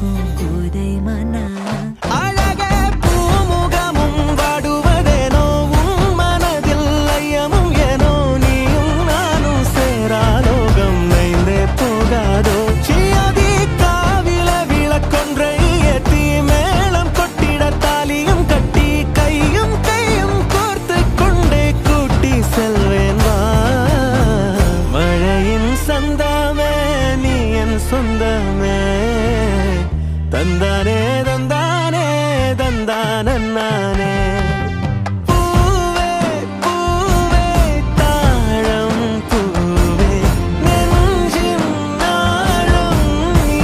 மயக்கும் போதை மனா அழகே பூமுகமும் வாடுவதேனோ உன் மனதில் ஐயமும் ஏனோ நீயும் நானும் சேராலோகம் நைந்தே போகாதோ சியாதி காவில விளக்கொன்றை ஏத்தி மேளம் கொட்டிட தாலியும் கட்டி கையும் கையும் கோர்த்து கொண்டே கூட்டி செல்வேன் வா மழையின் சந்தமே நீ என் சொந்தமே தந்தானே தந்தானே தந்தானே பூவே பூவே தாழம் பூவே நெஞ்சின் நாளும் நீ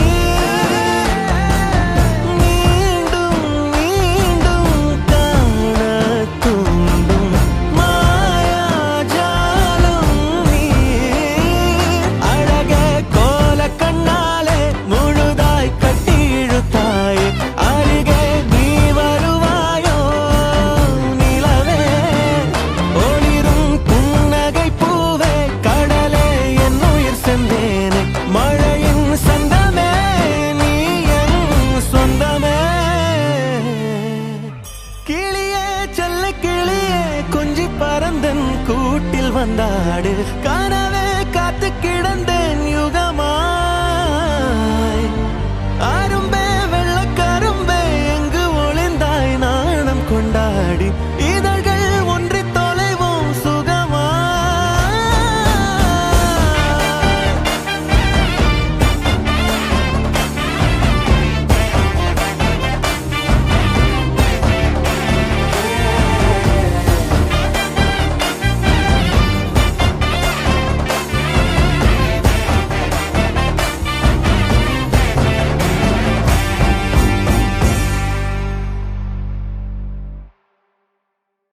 மீண்டும் மீண்டும் காண தூண்டும் மாயாஜாலம் நீ அழகே கோல கண்ணாலே முழுதாய் கட்டி இழுத்தாய் அருகே நீ வருவாயோ நிலவே ஒளிரும் புன்னகை பூவே கடலே என் உயிர் சென்றேனே மழையின் சந்தமே நீ என் சொந்தமே கிளியே செல்ல கிளியே கொஞ்சி பறந்தன் கூட்டில் வந்தாடு கனவே காத்து கிடந்தே